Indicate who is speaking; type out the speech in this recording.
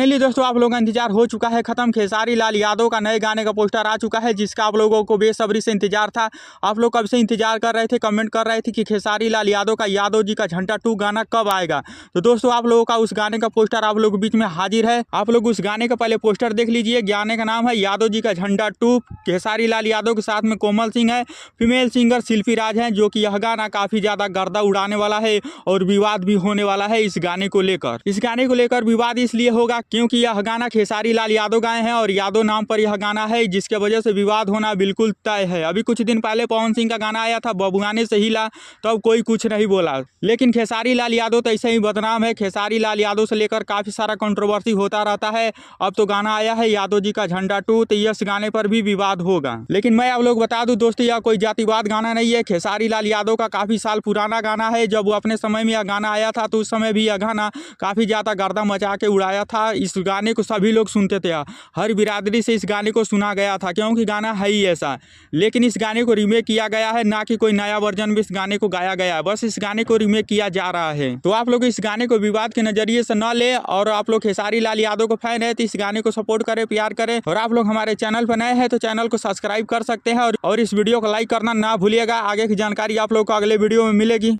Speaker 1: Finally दोस्तों आप लोगों का इंतजार हो चुका है खत्म। खेसारी लाल यादव का नए गाने का पोस्टर आ चुका है, जिसका आप लोगों को बेसब्री से इंतजार था। आप लोग कब से इंतजार कर रहे थे, कमेंट कर रहे थे कि खेसारी लाल यादव का यादव जी का झंडा 2 गाना कब आएगा। तो दोस्तों आप लोगों का उस गाने का पोस्टर आप लोगों के बीच में हाजिर है। आप लोग उस गाने का पहले पोस्टर देख लीजिए। गाने का नाम है यादव जी का झंडा 2। खेसारी लाल यादव के साथ में कोमल सिंह है, फीमेल सिंगर शिल्पी राज है, जो कि यह गाना काफी ज्यादा गर्दा उड़ाने वाला है और विवाद भी होने वाला है इस गाने को लेकर। इस गाने को लेकर विवाद इसलिए होगा क्योंकि यह गाना खेसारी लाल यादव गाए हैं और यादव नाम पर यह गाना है, जिसके वजह से विवाद होना बिल्कुल तय है। अभी कुछ दिन पहले पवन सिंह का गाना आया था बबुआने से हिला, तब कोई कुछ नहीं बोला, लेकिन खेसारी लाल यादव तो ऐसे ही बदनाम है। खेसारी लाल यादव से लेकर काफी सारा कंट्रोवर्सी होता रहता है। अब तो गाना आया है यादव जी का झंडा 2, तो इस गाने पर भी विवाद होगा। लेकिन मैं आप लोग बता दूं दोस्तों, यह कोई जातिवाद गाना नहीं है। खेसारी लाल यादव का काफी साल पुराना गाना है। जब वो अपने समय में यह गाना आया था तो उस समय भी यह गाना काफी ज्यादा गर्दा मचा के उड़ाया था। इस गाने को सभी लोग सुनते थे, हर बिरादरी से इस गाने को सुना गया था, क्योंकि गाना है ही ऐसा। लेकिन इस गाने को रीमेक किया गया है, ना कि कोई नया वर्जन में इस गाने को गाया गया है, बस इस गाने को रीमेक किया जा रहा है। तो आप लोग इस गाने को विवाद के नजरिए से न ले, और आप लोग खेसारी लाल यादव को फैन है तो इस गाने को सपोर्ट करें, प्यार करें। और आप लोग हमारे चैनल पर नए हैं तो चैनल को सब्सक्राइब कर सकते हैं और इस वीडियो को लाइक करना ना भूलिएगा। आगे की जानकारी आप लोग को अगले वीडियो में मिलेगी।